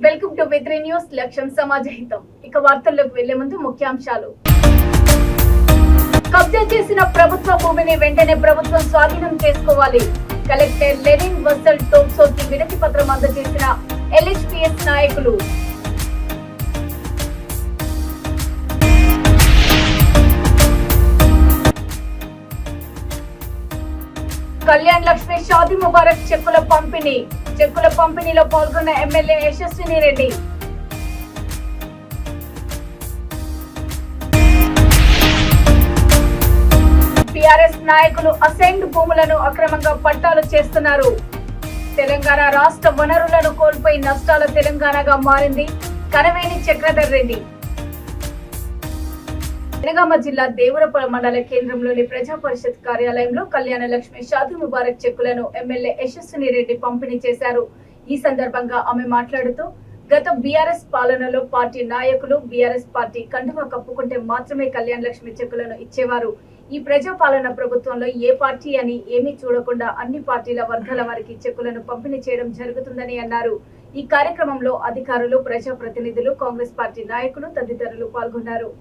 Welcome to V3 news. లక్ష్యం సమాజ హితం. ఇక వార్తల్లోకి వెళ్లే ముందు ముఖ్యాంశాలు. కబ్జా చేసిన ప్రభుత్వ భూమిని వెంటనే ప్రభుత్వం స్వాధీనం చేసుకోవాలి. కలెక్టర్ లెనిన్ వసల్ టోప్సోకి వినతి పత్రం అందజేసిన LHPS నాయకులు. కళ్యాణ్ లక్ష్మి షాదీ ముబారక్ చెక్కుల పంపిణీలో పాల్గొన్న ఎమ్మెల్యే యశస్విని రెడ్డి. టిఆర్ఎస్ నాయకులు అసైన్డ్ భూములను అక్రమంగా పట్టాలు చేస్తున్నారు. తెలంగాణ రాష్ట్ర వనరులను కోల్పోయి నష్టాల తెలంగాణగా మారింది. కనవేని చక్రధర్ రెడ్డి. జనగామ జిల్లా దేవరపల్లి మండల కేంద్రంలోని ప్రజా పరిషత్ కార్యాలయంలో కళ్యాణ లక్ష్మి షాదీ ముబారక్ చెక్కులను ఎమ్మెల్యే యశస్విని రెడ్డి పంపిణీ చేశారు. ఈ సందర్భంగా ఆమె మాట్లాడుతూ గత బీఆర్ఎస్ పాలనలో పార్టీ నాయకులు బీఆర్ఎస్ పార్టీ కండువా కప్పుకుంటే మాత్రమే కళ్యాణ లక్ష్మి చెక్కులను ఇచ్చేవారు. ఈ ప్రజాపాలన ప్రభుత్వంలో ఏ పార్టీ అని ఏమీ చూడకుండా అన్ని పార్టీల వర్గాల వారికి చెక్కులను పంపిణీ చేయడం జరుగుతుందని అన్నారు. ఈ కార్యక్రమంలో అధికారులు, ప్రజాప్రతినిధులు, కాంగ్రెస్ పార్టీ నాయకులు తదితరులు పాల్గొన్నారు.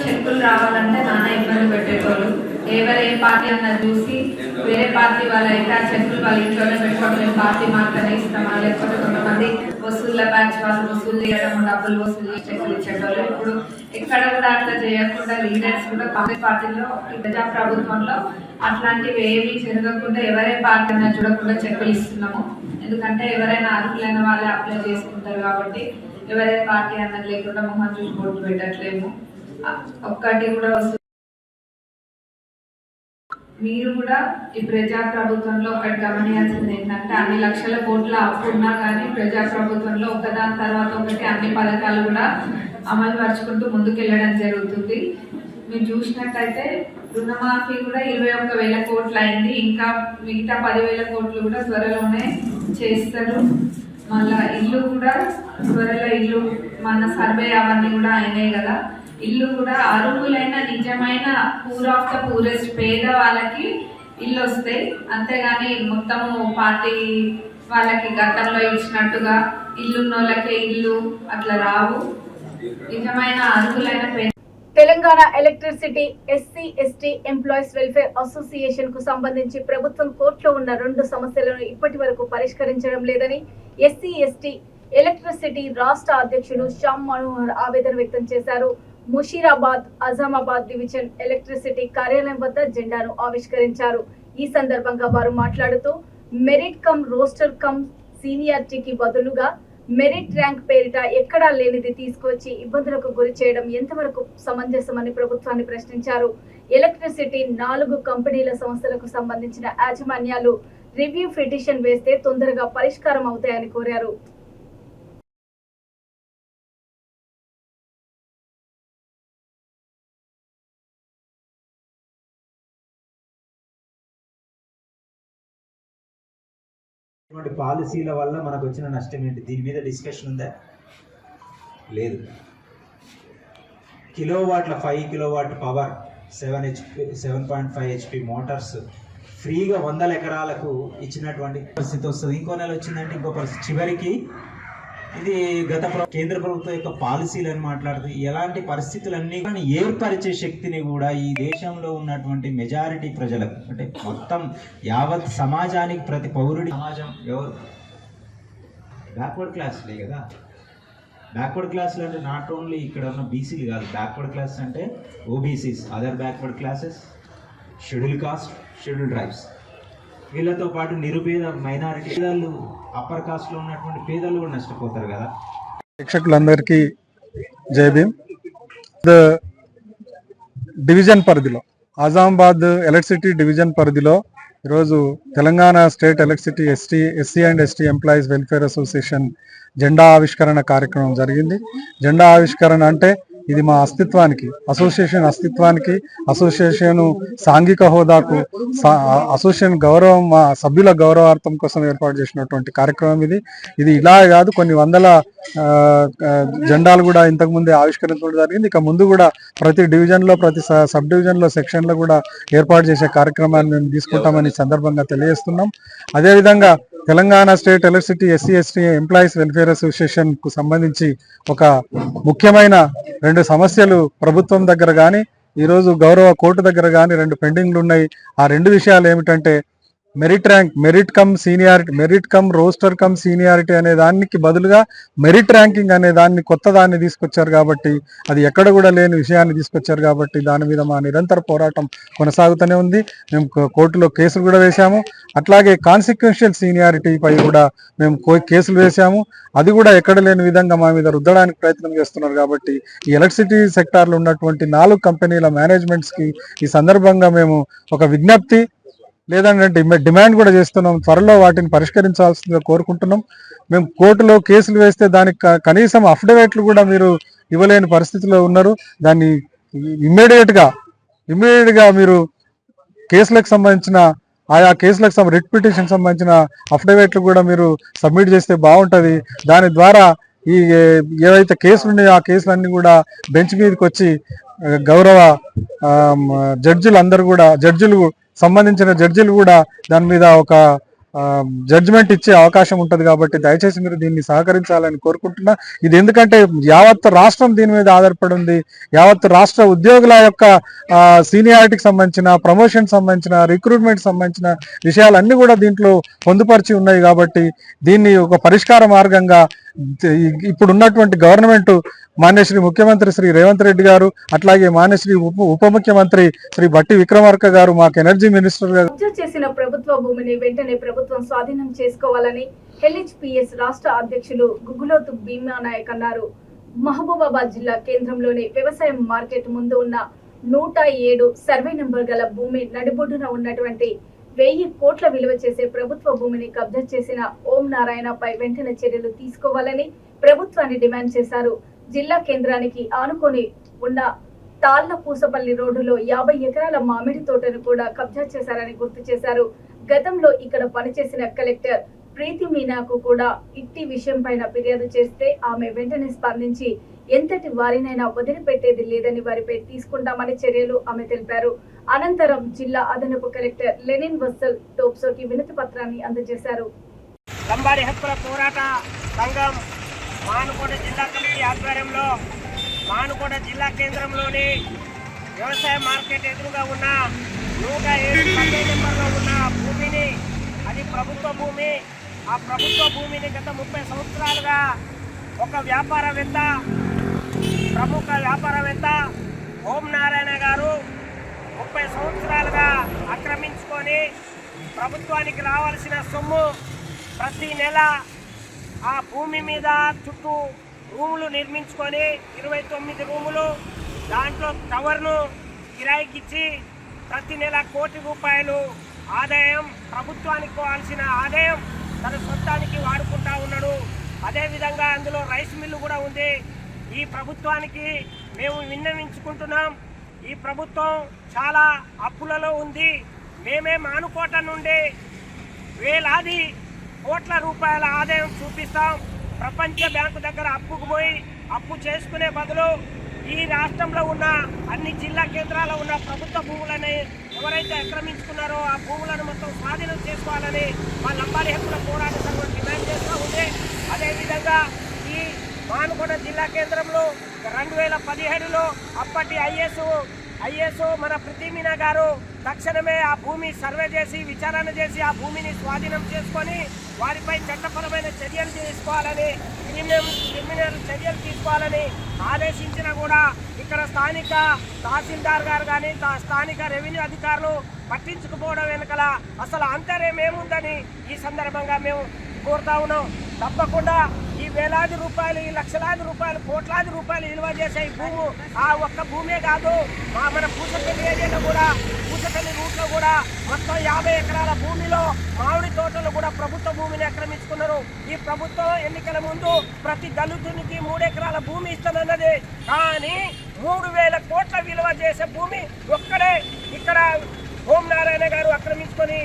చెక్కులు రావాలంటే నాన్న ఇబ్బంది పెట్టేటోళ్ళు. ఎవరు ఏ పార్టీ అన్నది చూసి వేరే పార్టీ వాళ్ళు అయితే ఆ చెక్కులు వాళ్ళ ఇంట్లోనే పెట్టుకోవడం, పార్టీ మాత్రమే ఇస్తామా, లేకపోతే కొంతమంది వసూళ్ళ బ్యాచ్ వాళ్ళు వసూలు చేయడం, డబ్బులు వసూలు చేసి చెక్కులు ఇచ్చేటోళ్ళు. ఇప్పుడు ఎక్కడ కూడా అట్లా చేయకుండా లీడర్స్ కూడా కాంగ్రెస్ పార్టీలో ప్రజా ప్రభుత్వంలో అట్లాంటివి ఏమీ జరగకుండా ఎవరే పార్టీ అన్నది చూడకుండా చెక్కులు ఇస్తున్నాము. ఎందుకంటే ఎవరైనా అర్హులైన వాళ్ళే అప్లై చేసుకుంటారు కాబట్టి ఎవరైనా పార్టీ అన్నది లేకుండా మొహం చూసి ఓట్లు పెట్టట్లేము. ఒక్కటి కూడా మీరు కూడా ఈ ప్రజా ప్రభుత్వంలో ఒకటి గమనించాల్సింది ఏంటంటే అన్ని లక్షల కోట్ల అప్పు ఉన్నా కానీ ప్రజా ప్రభుత్వంలో ఒకదాని తర్వాత ఒకటి అన్ని పథకాలు కూడా అమలు పరుచుకుంటూ ముందుకెళ్ళడం జరుగుతుంది. మీరు చూసినట్టయితే రుణమాఫీ కూడా 21,000 కోట్లు అయింది. ఇంకా మిగతా 10,000 కోట్లు కూడా త్వరలోనే చేస్తారు. మళ్ళా ఇల్లు కూడా త్వరలో ఇల్లు మన సర్వే అవన్నీ కూడా అయినాయి కదా. ఇల్లు కూడా అర్హులైన నిజమైన పూర్ ఆఫ్ ద పూరెస్ట్ పేద వాళ్ళకి ఇల్లు వస్తాయి. అంతేగాని మొత్తము పార్టీ వాళ్ళకి గతంలో ఇచ్చినట్టుగా ఇల్లున్న వాళ్ళకే ఇల్లు అట్లా రావు. నిజమైన అర్హులైన Telangana electricity SC/ST employees welfare association కు సంబంధించి ప్రభుత్వం కోర్టులో ఉన్న 2 సమస్యలను ఇప్పటి వరకు పరిష్కరించడం లేదని SC/ST ఎలక్ట్రిసిటీ రాష్ట్ర అధ్యక్షుడు శ్యామ్ మనోహర్ ఆవేదన వ్యక్తం చేశారు. ముషీరాబాద్, అజామాబాద్ డివిజన్ ఎలక్ట్రిసిటీ కార్యాలయం వద్ద జెండాను ఆవిష్కరించారు. ఈ సందర్భంగా వారు మాట్లాడుతూ మెరిట్ కమ్ రోస్టర్ కమ్ సీనియారిటీకి బదులుగా మెరిట్ ర్యాంక్ పేరిట ఎక్కడా లేనిది తీసుకొచ్చి ఇబ్బందులకు గురి చేయడం ఎంతవరకు సమంజసమని ప్రభుత్వాన్ని ప్రశ్నించారు. ఎలక్ట్రిసిటీ 4 కంపెనీల సంస్థలకు సంబంధించిన యాజమాన్యాలు రివ్యూ పిటిషన్ వేస్తే తొందరగా పరిష్కారం అవుతాయని కోరారు. పాలసీల వల్ల మనకు వచ్చిన నష్టం ఏంటి? దీని మీద డిస్కషన్ ఉందా? లేదు. కిలోవాట్ల 5 కిలోవాట్ పవర్ 7.5 HP మోటార్స్ ఫ్రీగా 100 ఎకరాలకు ఇచ్చినటువంటి పరిస్థితి వస్తుంది. ఇంకో నెల వచ్చిందంటే ఇంకో పరిస్థితి. చివరికి ఇది గత కేంద్ర ప్రభుత్వం యొక్క పాలసీలను మాట్లాడుతూ ఎలాంటి పరిస్థితులన్నీ కానీ ఏర్పరిచే శక్తిని కూడా ఈ దేశంలో ఉన్నటువంటి మెజారిటీ ప్రజలకు, అంటే మొత్తం యావత్ సమాజానికి, ప్రతి పౌరుడి సమాజం ఎవరు? బ్యాక్వర్డ్ క్లాస్లే కదా. బ్యాక్వర్డ్ క్లాసులు అంటే నాట్ ఓన్లీ ఇక్కడ ఉన్న బీసీలు కాదు. బ్యాక్వర్డ్ క్లాసెస్ అంటే OBCs, other backward classes, schedule caste, schedule tribes, వీళ్ళతో పాటు నిరుపేద మైనారిటీ పేదలు, అప్పర్ కాస్ట్లో ఉన్నటువంటి పేదలు కూడా నష్టపోతారు కదా. ప్రేక్షకులందరికీ జై భీమ్. డివిజన్ పరిధిలో, ఆజామాబాద్ ఎలక్ట్రిసిటీ డివిజన్ పరిధిలో ఈరోజు Telangana state electricity SC and ST employees welfare association జెండా ఆవిష్కరణ కార్యక్రమం జరిగింది. జెండా ఆవిష్కరణ అంటే ఇది మా అస్తిత్వానికి, అసోసియేషన్ సాంఘిక హోదాకు, అసోసియేషన్ గౌరవం, మా సభ్యుల గౌరవార్థం కోసం ఏర్పాటు చేసినటువంటి కార్యక్రమం ఇది ఇలా కాదు, కొన్ని వందల జెండాలు కూడా ఇంతకు ముందే ఆవిష్కరించడం జరిగింది. ఇక ముందు కూడా ప్రతి డివిజన్లో, ప్రతి సబ్ డివిజన్లో, సెక్షన్లో కూడా ఏర్పాటు చేసే కార్యక్రమాన్ని మేము తీసుకుంటామని సందర్భంగా తెలియజేస్తున్నాం. అదేవిధంగా Telangana state electricity SC employees welfare association కు సంబంధించి ఒక ముఖ్యమైన 2 సమస్యలు ప్రభుత్వం దగ్గర కానీ, ఈరోజు గౌరవ కోర్టు దగ్గర కానీ 2 పెండింగ్లు ఉన్నాయి. ఆ 2 విషయాలు ఏమిటంటే merit come seniority, merit come roster come seniority అనే దానికి బదులుగా మెరిట్ ర్యాంకింగ్ అనే కొత్త దాన్ని తీసుకొచ్చారు. కాబట్టి అది ఎక్కడ కూడా లేని విషయాన్ని తీసుకొచ్చారు. కాబట్టి దాని మీద మా నిరంతర పోరాటం కొనసాగుతూనే ఉంది. మేము కోర్టులో కేసులు కూడా వేశాము. అట్లాగే కాన్సిక్వెన్షియల్ సీనియారిటీ పై కూడా మేము కేసులు వేశాము. అది కూడా ఎక్కడ లేని విధంగా మా మీద రుద్దడానికి ప్రయత్నం చేస్తున్నారు. కాబట్టి ఈ ఎలక్ట్రిసిటీ సెక్టార్లో ఉన్నటువంటి 4 కంపెనీల మేనేజ్మెంట్స్కి ఈ సందర్భంగా మేము ఒక విజ్ఞప్తి లేదంటే డిమాండ్ కూడా చేస్తున్నాం. త్వరలో వాటిని పరిష్కరించాల్సిందిగా కోరుకుంటున్నాం. మేము కోర్టులో కేసులు వేస్తే దానికి కనీసం అఫిడవిట్లు కూడా మీరు ఇవ్వలేని పరిస్థితిలో ఉన్నారు. దాన్ని ఇమ్మీడియట్ గా మీరు కేసులకు సంబంధించిన ఆయా కేసులకు రిట్ పిటిషన్ సంబంధించిన అఫిడవిట్లు కూడా మీరు సబ్మిట్ చేస్తే బాగుంటుంది. దాని ద్వారా ఈ ఏవైతే కేసులు ఉన్నాయో ఆ కేసులన్నీ కూడా బెంచ్ మీదకి వచ్చి గౌరవ జడ్జిలు సంబంధించిన జడ్జిలు కూడా దాని మీద ఒక జడ్జిమెంట్ ఇచ్చే అవకాశం ఉంటుంది. కాబట్టి దయచేసి మీరు దీన్ని సహకరించాలని కోరుకుంటున్నా. ఇది ఎందుకంటే యావత్ రాష్ట్రం దీని మీద ఆధారపడి ఉంది. యావత్ రాష్ట్ర ఉద్యోగుల యొక్క సీనియారిటీకి సంబంధించిన, ప్రమోషన్ సంబంధించిన, రిక్రూట్మెంట్ సంబంధించిన విషయాలన్నీ కూడా దీంట్లో పొందుపరిచి ఉన్నాయి. కాబట్టి దీన్ని ఒక పరిష్కార మార్గంగా ఇప్పుడు ఉన్నటువంటి గవర్నమెంట్ మాన్యశ్రీ ముఖ్యమంత్రి శ్రీ రేవంత్ రెడ్డి గారు, అట్లాగే మాన్యశ్రీ ఉప ముఖ్యమంత్రి శ్రీ బట్టి విక్రమార్క గారు మాకు ఎనర్జీ మినిస్టర్ గా చేసిన ప్రభుత్వ భూమిని వెంటనే ప్రభుత్వం స్వాధీనం చేసుకోవాలని ఎల్హెచ్పిఎస్ రాష్ట్ర అధ్యక్షులు గుగ్గులోతు భీమా నాయక్ అన్నారు. మహబూబాబాద్ జిల్లా కేంద్రంలోని వ్యవసాయ మార్కెట్ ముందు ఉన్న 107 సర్వే నంబర్ గల భూమి నడిబొడ్డున ఉన్నటువంటి 1000 కోట్ల విలువ చేసే ప్రభుత్వ భూమిని కబ్జా చేసిన ఓం నారాయణపై వెంటనే చర్యలు తీసుకోవాలని ప్రభుత్వాన్ని డిమాండ్ చేశారు. జిల్లా కేంద్రానికి ఆనుకొని ఉన్న తాళ్ల పూసపల్లి రోడ్డులో 50 ఎకరాల మామిడి తోటను కూడా కబ్జా చేశారని గుర్తు చేశారు. గతంలో ఇక్కడ పనిచేసిన కలెక్టర్ ప్రీతి మీనాకు కూడా ఇట్టి విషయం పైన ఫిర్యాదు చేస్తే ఆమె వెంటనే స్పందించి ఎంతటి వారినైనా వదిలిపెట్టేది లేదని వారిపై తీసుకుంటామని చర్యలు ఆమె తెలిపారు. అనంతరం జిల్లా అదనపు కలెక్టర్ లెనిన్ వత్సల్ టోప్సోకి వినతి పత్రాన్ని అందజేశారు. లంబాడి హక్కుల పోరాట సంఘం మానుకోట జిల్లా కమిటీ ఆధ్వర్యంలో మానుకోట జిల్లా కేంద్రంలోని వ్యవసాయ మార్కెట్ ఎదురుగా ఉన్న 107 సర్వే నెంబర్లో ఉన్న భూమిని, అది ప్రభుత్వ భూమి. ఆ ప్రభుత్వ భూమిని గత 30 సంవత్సరాలుగా ఒక ప్రముఖ వ్యాపారవేత్త ఓం నారాయణ గారు 30 సంవత్సరాలుగా ఆక్రమించుకొని ప్రభుత్వానికి రావాల్సిన సొమ్ము ప్రతి నెల ఆ భూమి మీద చుట్టూ రూములు నిర్మించుకొని 29 రూములు, దాంట్లో టవర్ను కిరాయికిచ్చి ప్రతి నెల ₹1 కోటి ఆదాయం, ప్రభుత్వానికి పోవాల్సిన ఆదాయం తన సొంతానికి వాడుకుంటా ఉన్నాడు. అదేవిధంగా అందులో రైస్ మిల్లు కూడా ఉంది. ఈ ప్రభుత్వానికి మేము విన్నవించుకుంటున్నాం, ఈ ప్రభుత్వం చాలా అప్పులలో ఉంది. మేమే మానుకోట నుండి వేలాది కోట్ల రూపాయల ఆదాయం చూపిస్తాం. ప్రపంచ బ్యాంకు దగ్గర అప్పుకు పోయి అప్పు చేసుకునే బదులు ఈ రాష్ట్రంలో ఉన్న అన్ని జిల్లా కేంద్రాల్లో ఉన్న ప్రభుత్వ భూములని ఎవరైతే ఆక్రమించుకున్నారో ఆ భూములను మొత్తం స్వాధీనం చేసుకోవాలని మా లంబాడి హక్కుల పోరాట సంఘం డిమాండ్ చేస్తూ ఉంది. అదేవిధంగా ఈ మానుకోట జిల్లా కేంద్రంలో 2017లో అప్పటి ఐఏఎస్ మన ప్రీతి మీనా గారు తక్షణమే ఆ భూమి సర్వే చేసి విచారణ చేసి ఆ భూమిని స్వాధీనం చేసుకొని వారిపై చట్టపరమైన చర్యలు తీసుకోవాలని, క్రిమినల్ చర్యలు తీసుకోవాలని ఆదేశించినా కూడా ఇక్కడ స్థానిక తహసీల్దార్ గారు కానీ స్థానిక రెవెన్యూ అధికారులు పట్టించుకుపోవడం వెనుకల అసలు అంతర్యం ఏముందని ఈ సందర్భంగా మేము కోరుతా ఉన్నాం. తప్పకుండా ఈ వేలాది రూపాయలు, ఈ లక్షలాది రూపాయలు, కోట్లాది రూపాయలు విలువ చేసే ఈ భూము ఆ ఒక్క భూమే కాదు, మన పూసపల్లి ఏరియాలో కూడా, పూసపల్లి రూట్లో కూడా మొత్తం 50 ఎకరాల భూమిలో మామిడి తోటలు కూడా ప్రభుత్వ భూమిని ఆక్రమించుకున్నారు. ఈ ప్రభుత్వం ఎన్నికల ముందు ప్రతి దళితునికి 3 ఎకరాల భూమి ఇస్తానన్నది. కానీ 3,000 కోట్ల విలువ చేసే భూమి ఒక్కడే ఇక్కడ హోంనారాయణ గారు ఆక్రమించుకొని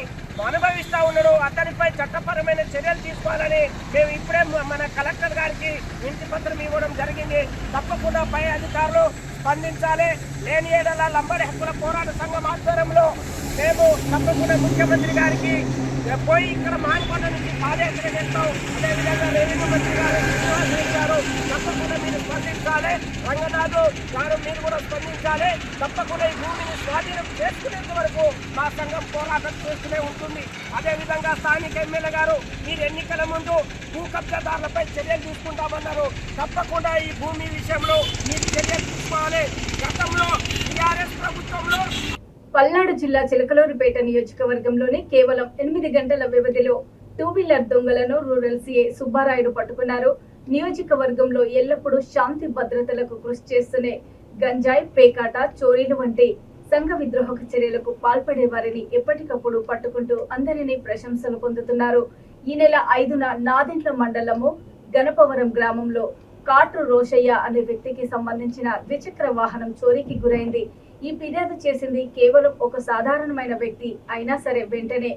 అనుభవిస్తూ ఉన్నాడు. అతనిపై చట్టపరమైన చర్యలు తీసుకోవాలని మేము ఇప్పుడే మన కలెక్టర్ గారికి వినతి పత్రం ఇవ్వడం జరిగింది. తప్పకుండా పై అధికారులు స్పందించాలి. లేని ఏడల లంబడి హక్కుల పోరాట సంఘం ఆధ్వర్యంలో మేము తప్పకుండా ముఖ్యమంత్రి గారికి పోయి ఇక్కడ మానికొండ నుంచి పాదయాత్ర చేస్తాం. అదేవిధంగా రెవెన్యూ మంత్రి గారు తప్పకుండా మీరు స్పందించాలి. రంగనాథు గారు మీరు కూడా స్పందించాలి. తప్పకుండా ఈ భూమిని స్వాధీనం చేసుకునేంత వరకు మా సంఘం పోరాటం చేస్తూనే ఉంటుంది. అదేవిధంగా స్థానిక ఎమ్మెల్యే గారు మీరు ఎన్నికల ముందు భూ కబ్జాదారులపై చర్యలు తీసుకుంటామన్నారు. తప్పకుండా ఈ భూమి విషయంలో మీరు చర్యలు తీసుకోవాలి. గతంలో టీఆర్ఎస్ ప్రభుత్వంలో పల్నాడు జిల్లా చిలకలూరిపేట నియోజకవర్గంలోని కేవలం 8 గంటల వ్యవధిలో 2 వీలర్ దొంగలను రూరల్ సీఐ సుబ్బారాయుడు పట్టుకున్నారు. నియోజకవర్గంలో ఎల్లప్పుడూ శాంతి భద్రతలకు కృషి చేస్తూనే గంజాయి, పేకాట, చోరీలు వంటి సంఘ విద్రోహక చర్యలకు పాల్పడే వారిని ఎప్పటికప్పుడు పట్టుకుంటూ అందరినీ ప్రశంసలు పొందుతున్నారు. ఈ నెల 5న నాదెండ్ల మండలము గణపవరం గ్రామంలో కాట్రు రోషయ్య అనే వ్యక్తికి సంబంధించిన ద్విచక్ర వాహనం చోరీకి గురైంది. ఈ ఫిర్యాదు చేసింది కేవలం ఒక సాధారణమైన వ్యక్తి అయినా సరే వెంటనే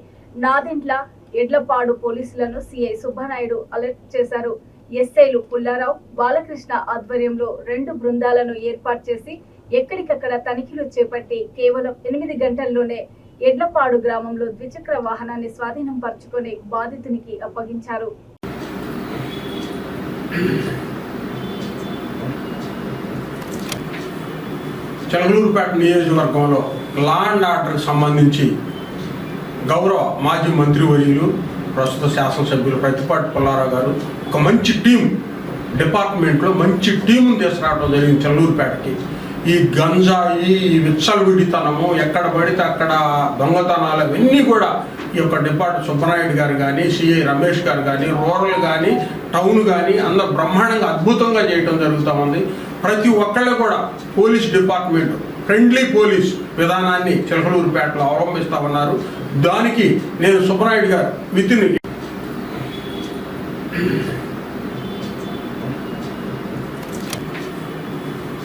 నాదెండ్ల ఎడ్లపాడు పోలీసులను సిఐ సుబ్బానాయుడు అలర్ట్ చేశారు. ఎస్ఐలు పుల్లారావు, బాలకృష్ణ ఆధ్వర్యంలో 2 బృందాలను ఏర్పాటు చేసి ఎక్కడికక్కడ తనిఖీలు చేపట్టి కేవలం 8 గంటల్లోనే ఎడ్లపాడు గ్రామంలో ద్విచక్ర వాహనాన్ని స్వాధీనం పరుచుకొని బాధితునికి అప్పగించారు. చిలకలూరిపేట నియోజకవర్గంలో లా అండ్ ఆర్డర్కి సంబంధించి గౌరవ మాజీ మంత్రివర్యులు ప్రస్తుత శాసనసభ్యులు ప్రతిపాటి పుల్లారావు గారు ఒక మంచి టీం డిపార్ట్మెంట్లో మంచి టీంను తీసుకురావడం జరిగింది. చిలకలూరిపేటకి ఈ గంజాయి, ఈ విచ్చలవిడితనము, ఎక్కడ పడితే అక్కడ దొంగతనాలు ఇవన్నీ కూడా ఈ యొక్క డిపార్ట్మెంట్ సుబ్బనాయుడు గారు కానీ, సిఐ రమేష్ గారు కానీ, రూరల్ కానీ, టౌన్ కానీ అందరూ బ్రహ్మాండంగా అద్భుతంగా చేయడం జరుగుతూ ఉంది. ప్రతి ఒక్కళ్ళు కూడా పోలీస్ డిపార్ట్మెంట్ ఫ్రెండ్లీ పోలీస్ విధానాన్ని చిలకలూరిపేటలో అవలంబిస్తూ ఉన్నారు. దానికి నేను సుబ్బనాయుడు గారు వితిన్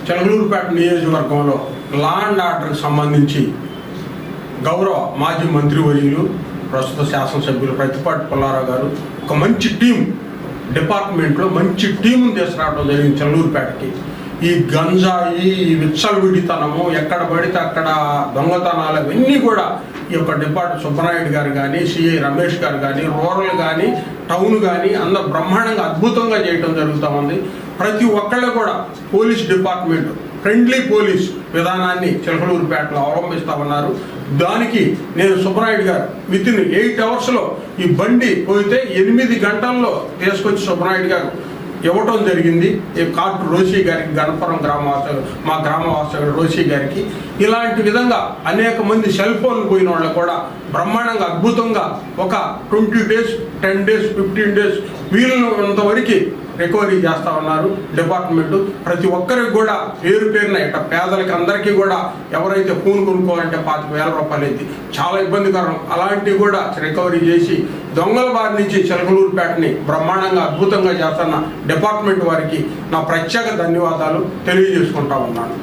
చిలకలూరిపేట నియోజకవర్గంలో లా అండ్ ఆర్డర్కి సంబంధించి గౌరవ మాజీ మంత్రివర్యులు ప్రస్తుత శాసనసభ్యులు ప్రతిపాటి పుల్లారావు గారు ఒక మంచి టీం డిపార్ట్మెంట్లో మంచి టీంను తీసుకురావడం జరిగింది. చిలకలూరిపేటకి ఈ గంజాయి, ఈ విచ్చలవిడితనము, ఎక్కడ పడితే అక్కడ దొంగతనాలు ఇవన్నీ కూడా ఈ యొక్క డిపార్ట్మెంట్ సుబ్బనాయుడు గారు కానీ, సిఐ రమేష్ గారు కానీ, రూరల్ కానీ, టౌన్ కానీ అందరూ బ్రహ్మాండంగా అద్భుతంగా చేయడం జరుగుతూ ఉంది. ప్రతి ఒక్కళ్ళు కూడా పోలీస్ డిపార్ట్మెంట్ ఫ్రెండ్లీ పోలీస్ విధానాన్ని చిలకలూరిపేటలో అవలంబిస్తూ ఉన్నారు. దానికి నేను సుబ్బనాయుడు గారు వితిన్ 8 అవర్స్లో ఈ బండి పోయితే 8 గంటల్లో తీసుకొచ్చి సుబ్బనాయుడు గారు ఇవ్వటం జరిగింది. ఈ కాటు రోషి గారికి, గణపురం మా గ్రామవాసుడు రోషి గారికి. ఇలాంటి విధంగా అనేక మంది సెల్ ఫోన్లు పోయిన వాళ్ళు కూడా బ్రహ్మాండంగా అద్భుతంగా ఒక 20 days, 10 days, 15 days వీళ్ళంతవరకు రికవరీ చేస్తూ ఉన్నారు డిపార్ట్మెంట్. ప్రతి ఒక్కరికి కూడా పేరు పేరున ఇట్ట పేదలకి అందరికీ కూడా ఎవరైతే ఫోన్ కొనుక్కోవాలంటే 25,000 రూపాయలు అయింది, చాలా ఇబ్బందికరం. అలాంటివి కూడా రికవరీ చేసి దొంగల బారి నుంచి చిలకలూరిపేటని బ్రహ్మాండంగా అద్భుతంగా చేస్తున్న డిపార్ట్మెంట్ వారికి నా ప్రత్యేక ధన్యవాదాలు తెలియజేసుకుంటా ఉన్నాను.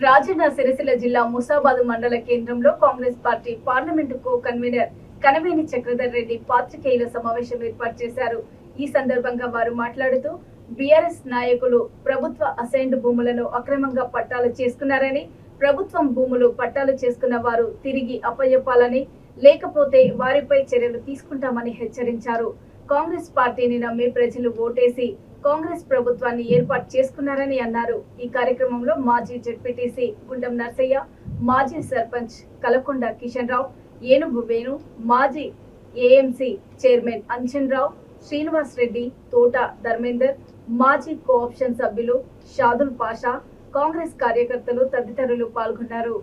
రాజన్న సిరిసిల్ల జిల్లా ముసాబాద్ మండల కేంద్రంలో Congress party parliament co convener Kanaveni Chakradhar Reddy పాత్రికేయుల సమావేశం ఏర్పాటు చేశారు. ఈ సందర్భంగా వారు మాట్లాడుతూ బీఆర్ఎస్ నాయకులు ప్రభుత్వ అసైన్డ్ భూములను అక్రమంగా పట్టాలు చేసుకున్నారని, ప్రభుత్వం భూములు పట్టాలు చేసుకున్న వారు తిరిగి అప్పచెప్పాలని, లేకపోతే వారిపై చర్యలు తీసుకుంటామని హెచ్చరించారు. కాంగ్రెస్ పార్టీని నమ్మి ప్రజలు ఓటేసి కాంగ్రెస్ ప్రభుత్వాన్ని ఏర్పాటు చేసుకున్నారని అన్నారు. ఈ కార్యక్రమంలో మాజీ జెడ్పీటీసీ గుండం నర్సయ్య, మాజీ సర్పంచ్ కలకొండ కిషన్ రావు, ఏనుగు వేణు, మాజీ ఏఎంసీ చైర్మన్ అంజన్ రావు, శ్రీనివాస్ రెడ్డి, తోట ధర్మేందర్, మాజీ కోఆప్షన్ సభ్యులు షాదుల్ పాషా, కాంగ్రెస్ కార్యకర్తలు తదితరులు పాల్గొన్నారు.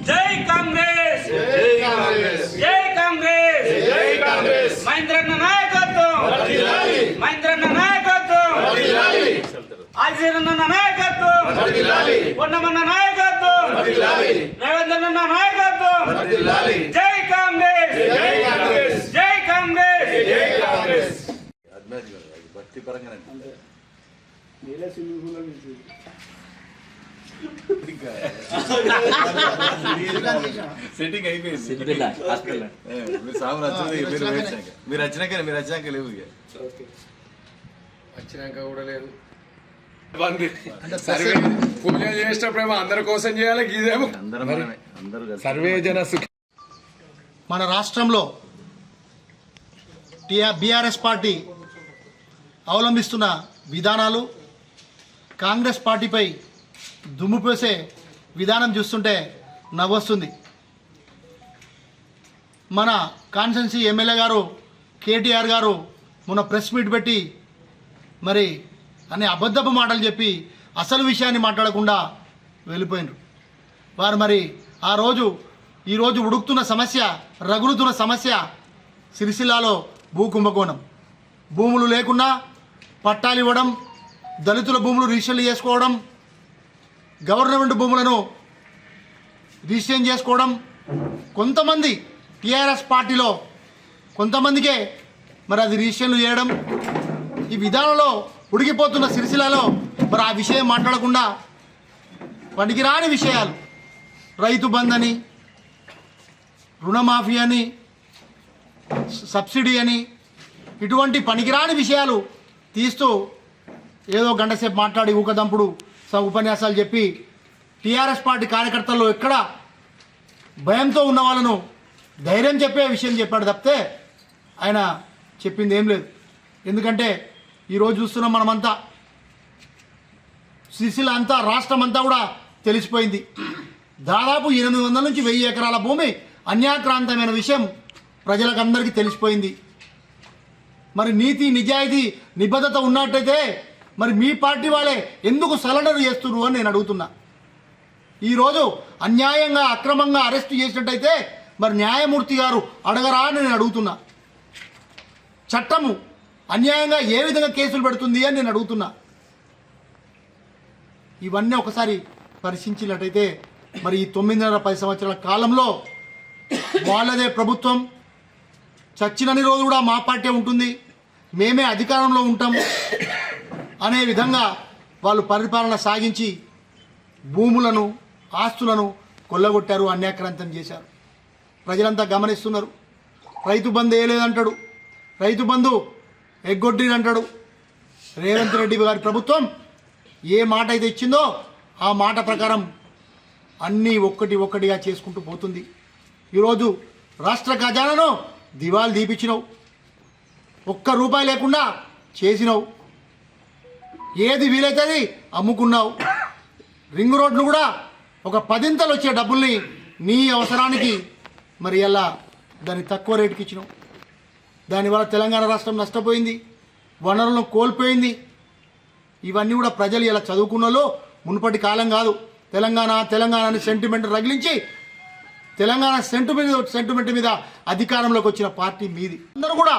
జై కాంగ్రెస్, జై కాంగ్రెస్, జై కాంగ్రెస్, జై కాంగ్రెస్. మహేంద్రన్న నాయకత్వం, మహేంద్రన్న నాయకత్వం. కేసీఆర్ నాయకత్వం, పొన్నమన్న నాయకత్వం, రేవంత్ అన్న నాయకత్వం. జై కాంగ్రెస్, జై కాంగ్రెస్. భక్తి పరంగా సెట్టింగ్ అయిపోయింది. సాగు నచ్చింది. మీరు వచ్చినాక లేవు. వచ్చినాక కూడా లేదు. సర్వే పూజ చేసేటప్పుడేమో అందరి కోసం చేయాలి. ఇదేమో సర్వే జన మన రాష్ట్రంలో బీఆర్ఎస్ పార్టీ అవలంబిస్తున్న విధానాలు, కాంగ్రెస్ పార్టీపై దుమ్ము పోసే విధానం చూస్తుంటే నవ్వొస్తుంది. మన కాన్స్టిట్యున్సీ ఎమ్మెల్యే గారు కేటీఆర్ గారు మొన్న ప్రెస్ మీట్ పెట్టి మరి అనే అబద్ధపు మాటలు చెప్పి అసలు విషయాన్ని మాట్లాడకుండా వెళ్ళిపోయినారు. వారు మరి ఈరోజు ఉడుకుతున్న సమస్య, రగులుతున్న సమస్య సిరిసిల్లాలో భూ కుంభకోణం. భూములు లేకుండా పట్టాలు ఇవ్వడం, దళితుల భూములు రిజిస్టర్లు చేసుకోవడం, గవర్నమెంట్ భూములను రిజిస్టర్ చేసుకోవడం, కొంతమంది టీఆర్ఎస్ పార్టీలో కొంతమందికే మరి అది రిజిస్టర్లు చేయడం, ఈ విధానంలో ఉడికిపోతున్న సిరిసిల్లలో మరి ఆ విషయం మాట్లాడకుండా పనికిరాని విషయాలు, రైతు బంధు అని, రుణమాఫీ అని, సబ్సిడీ అని, ఇటువంటి పనికిరాని విషయాలు తీస్తూ ఏదో గంటసేపు మాట్లాడి ఊకదంపుడు ఉపన్యాసాలు చెప్పి టీఆర్ఎస్ పార్టీ కార్యకర్తల్లో ఎక్కడ భయంతో ఉన్న వాళ్ళను ధైర్యం చెప్పే విషయం చెప్పాడు తప్పితే ఆయన చెప్పింది ఏం లేదు. ఎందుకంటే ఈరోజు చూస్తున్నాం మనమంతా, సిరిసిల్ల అంతా, రాష్ట్రం అంతా కూడా తెలిసిపోయింది. దాదాపు 800 నుంచి 1000 ఎకరాల భూమి అన్యాక్రాంతమైన విషయం ప్రజలకు అందరికీ తెలిసిపోయింది. మరి నీతి, నిజాయితీ, నిబద్ధత ఉన్నట్టయితే మరి మీ పార్టీ వాళ్ళే ఎందుకు సరెండర్ చేస్తున్నారు అని నేను అడుగుతున్నా. ఈరోజు అన్యాయంగా, అక్రమంగా అరెస్ట్ చేసినట్టయితే మరి న్యాయమూర్తి గారు అడగరా అని నేను అడుగుతున్నా. చట్టము అన్యాయంగా ఏ విధంగా కేసులు పెడుతుంది అని నేను అడుగుతున్నా. ఇవన్నీ ఒకసారి పరిశీలించినట్టయితే మరి ఈ 9.5-10 సంవత్సరాల కాలంలో వాళ్ళదే ప్రభుత్వం, చచ్చినన్ని రోజు కూడా మా పార్టీ ఉంటుంది, మేమే అధికారంలో ఉంటాం అనే విధంగా వాళ్ళు పరిపాలన సాగించి భూములను, ఆస్తులను కొల్లగొట్టారు, అన్యాక్రాంతం చేశారు. ప్రజలంతా గమనిస్తున్నారు. రైతు బంధు వేయలేదంటాడు, రైతు బంధు ఎగ్గొట్టినంటాడు. రేవంత్ రెడ్డి గారి ప్రభుత్వం ఏ మాట అయితే ఇచ్చిందో ఆ మాట ప్రకారం అన్నీ ఒక్కటిగా చేసుకుంటూ పోతుంది. ఈరోజు రాష్ట్ర ఖజానాను దివాలు దీపించినావు, ₹1 లేకుండా చేసినావు, ఏది వీలైతుంది అమ్ముకున్నావు. రింగ్ రోడ్ను కూడా ఒక 10 వచ్చే డబ్బుల్ని నీ అవసరానికి మరి ఎలా దాన్ని తక్కువ రేటుకి ఇచ్చినావు. దానివల్ల తెలంగాణ రాష్ట్రం నష్టపోయింది, వనరులను కోల్పోయింది. ఇవన్నీ కూడా ప్రజలు ఇలా చదువుకున్నలో మునుపటి కాలం కాదు. తెలంగాణ సెంటిమెంట్ రగిలించి తెలంగాణ సెంటిమెంట్ మీద అధికారంలోకి వచ్చిన పార్టీ మీది. అందరూ కూడా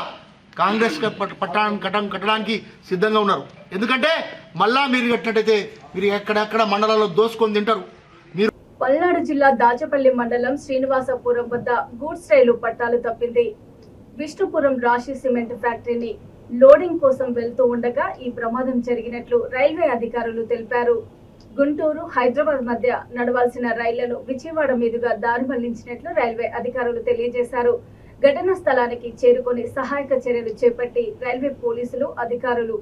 కాంగ్రెస్ కట్టడానికి సిద్ధంగా ఉన్నారు. ఎందుకంటే మళ్ళా మీరు కట్టినట్టయితే మీరు ఎక్కడెక్కడ మండలాల్లో దోసుకొని తింటారు. మీరు పల్నాడు జిల్లా దాచపల్లి మండలం శ్రీనివాసపురం వద్ద గూడ్స్ రైలు పట్టాలు తప్పింది. విష్ణుపురం రాశి సిమెంట్ ఫ్యాక్టరీని లోడింగ్ కోసం వెళ్తూ ఉండగా ఈ ప్రమాదం జరిగినట్లు రైల్వే అధికారులు తెలిపారు. గుంటూరు, హైదరాబాద్ మధ్య నడవాల్సిన రైళ్లను విజయవాడ మీదుగా దారి మళ్లించినట్లు రైల్వే అధికారులు తెలియజేశారు. ఘటనా స్థలానికి చేరుకొని సహాయక చర్యలు చేపట్టి రైల్వే పోలీసులు, అధికారులు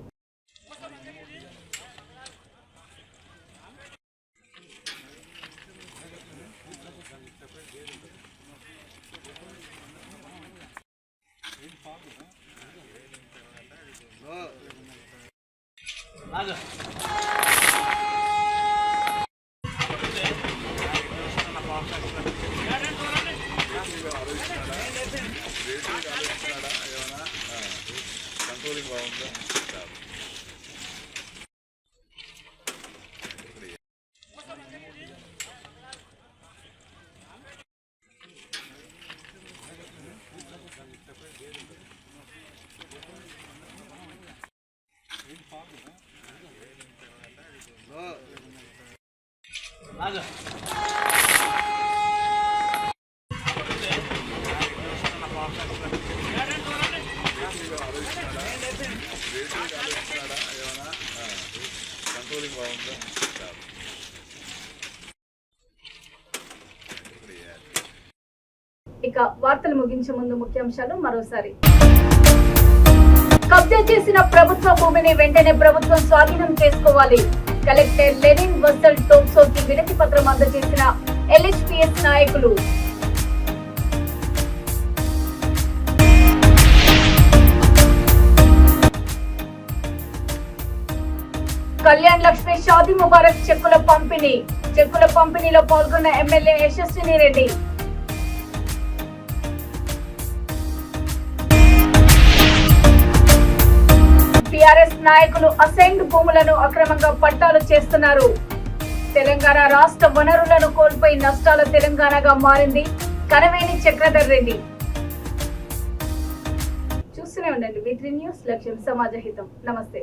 ఇక వార్తలు ముగించే ముందు ముఖ్యాంశాలు మరోసారి. కబ్జా చేసిన ప్రభుత్వ భూమిని వెంటనే ప్రభుత్వం స్వాధీనం చేసుకోవాలి. కలెక్టర్ లెనిన్ వసల్ టోప్సోకి వినతి పత్రం అందజేసిన ఎల్హెచ్పిఎస్ నాయకులు. కళ్యాణ్ లక్ష్మి షాదీ ముబారక్ చెక్కుల పంపిణీలో పాల్గొన్న ఎమ్మెల్యే యశస్విని రెడ్డి. టిఆర్ఎస్ నాయకులు అసైన్డ్ భూములను అక్రమంగా పట్టాలు చేస్తున్నారు. తెలంగాణ రాష్ట్ర వనరులను కోల్పోయి నష్టాల తెలంగాణగా మారింది. కనవేని చక్రధర్ రెడ్డి. చూస్తూనే ఉండండి V3 న్యూస్, లక్ష్యం సమాజ హితం. నమస్తే.